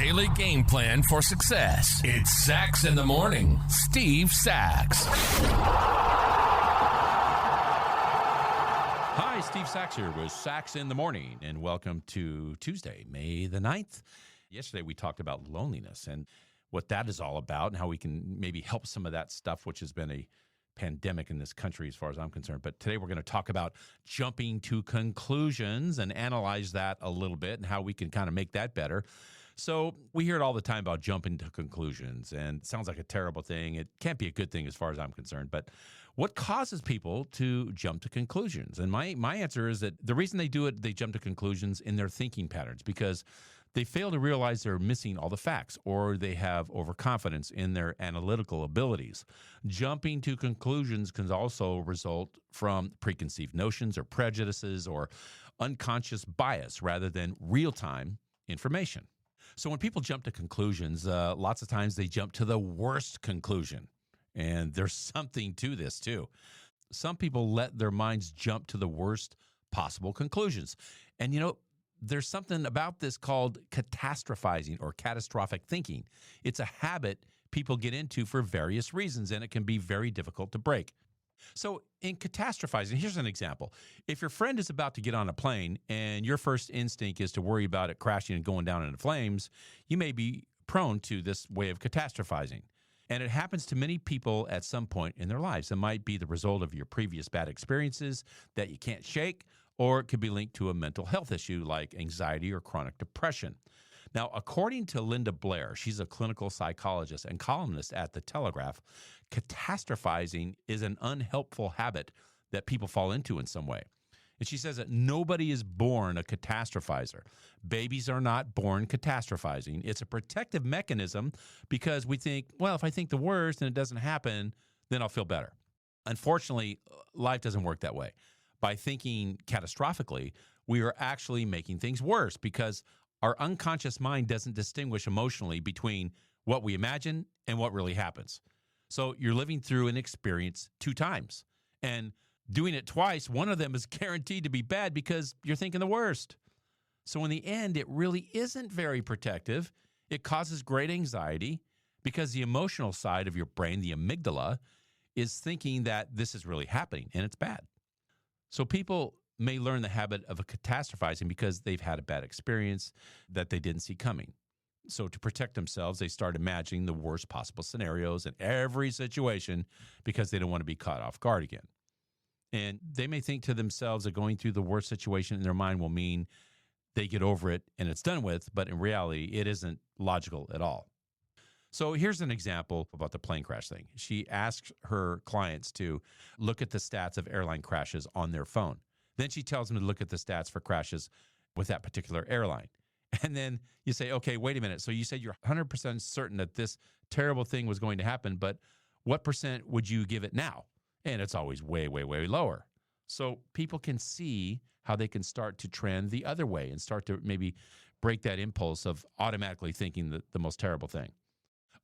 daily game plan for success. It's Sachs in the Morning. Steve Sachs. Hi, Steve Sachs here with Sachs in the Morning, and welcome to Tuesday, May the 9th. Yesterday, we talked about loneliness and what that is all about and how we can maybe help some of that stuff, which has been a pandemic in this country as far as I'm concerned. But today we're going to talk about jumping to conclusions and analyze that a little bit and how we can kind of make that better. So we hear it all the time about jumping to conclusions, and it sounds like a terrible thing. It can't be a good thing as far as I'm concerned. But what causes people to jump to conclusions? And my answer is that the reason they do it, they jump to conclusions in their thinking patterns because they fail to realize they're missing all the facts, or they have overconfidence in their analytical abilities. Jumping to conclusions can also result from preconceived notions or prejudices or unconscious bias rather than real-time information. So when people jump to conclusions, lots of times they jump to the worst conclusion. And there's something to this, too. Some people let their minds jump to the worst possible conclusions. And, there's something about this called catastrophizing or catastrophic thinking. It's a habit people get into for various reasons, and it can be very difficult to break. So in catastrophizing, here's an example. If your friend is about to get on a plane and your first instinct is to worry about it crashing and going down into flames, you may be prone to this way of catastrophizing. And it happens to many people at some point in their lives. It might be the result of your previous bad experiences that you can't shake, or it could be linked to a mental health issue like anxiety or chronic depression. Now, according to Linda Blair, she's a clinical psychologist and columnist at The Telegraph, catastrophizing is an unhelpful habit that people fall into in some way. And she says that nobody is born a catastrophizer. Babies are not born catastrophizing. It's a protective mechanism because we think, well, if I think the worst and it doesn't happen, then I'll feel better. Unfortunately, life doesn't work that way. By thinking catastrophically, we are actually making things worse because our unconscious mind doesn't distinguish emotionally between what we imagine and what really happens. So you're living through an experience two times. And doing it twice, one of them is guaranteed to be bad because you're thinking the worst. So in the end, it really isn't very protective. It causes great anxiety because the emotional side of your brain, the amygdala, is thinking that this is really happening and it's bad. So people may learn the habit of catastrophizing because they've had a bad experience that they didn't see coming. So to protect themselves, they start imagining the worst possible scenarios in every situation because they don't want to be caught off guard again. And they may think to themselves that going through the worst situation in their mind will mean they get over it and it's done with, but in reality, it isn't logical at all. So here's an example about the plane crash thing. She asks her clients to look at the stats of airline crashes on their phone. Then she tells them to look at the stats for crashes with that particular airline. And then you say, okay, wait a minute. So you said you're 100% certain that this terrible thing was going to happen, but what percent would you give it now? And it's always way, way, way lower. So people can see how they can start to trend the other way and start to maybe break that impulse of automatically thinking the most terrible thing.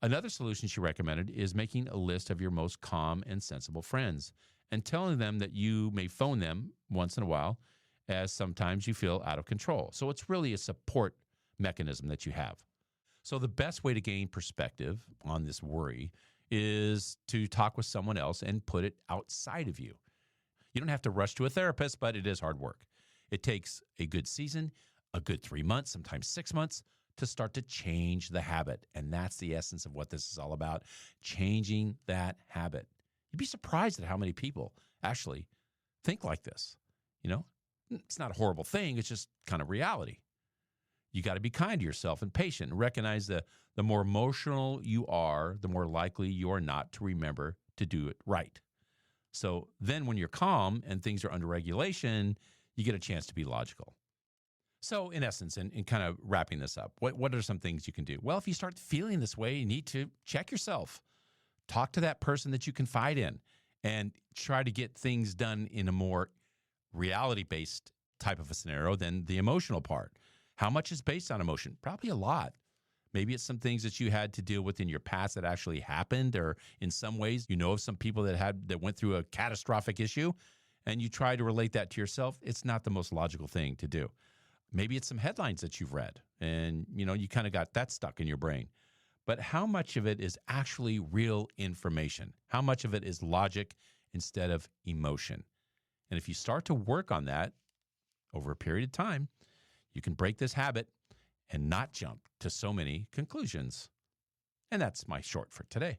Another solution she recommended is making a list of your most calm and sensible friends and telling them that you may phone them once in a while as sometimes you feel out of control. So it's really a support mechanism that you have. So the best way to gain perspective on this worry is to talk with someone else and put it outside of you. You don't have to rush to a therapist, but it is hard work. It takes a good season, a good 3 months, sometimes 6 months, to start to change the habit. And that's the essence of what this is all about, changing that habit. You'd be surprised at how many people actually think like this. It's not a horrible thing. It's just kind of reality. You got to be kind to yourself and patient and recognize that the more emotional you are, the more likely you are not to remember to do it right. So then when you're calm and things are under regulation, you get a chance to be logical. So in essence, in kind of wrapping this up, what are some things you can do? Well, if you start feeling this way, you need to check yourself. Talk to that person that you confide in and try to get things done in a more reality-based type of a scenario than the emotional part. How much is based on emotion? Probably a lot. Maybe it's some things that you had to deal with in your past that actually happened, or in some ways, of some people that went through a catastrophic issue, and you try to relate that to yourself. It's not the most logical thing to do. Maybe it's some headlines that you've read and, you kind of got that stuck in your brain. But how much of it is actually real information? How much of it is logic instead of emotion? And if you start to work on that over a period of time, you can break this habit and not jump to so many conclusions. And that's my short for today.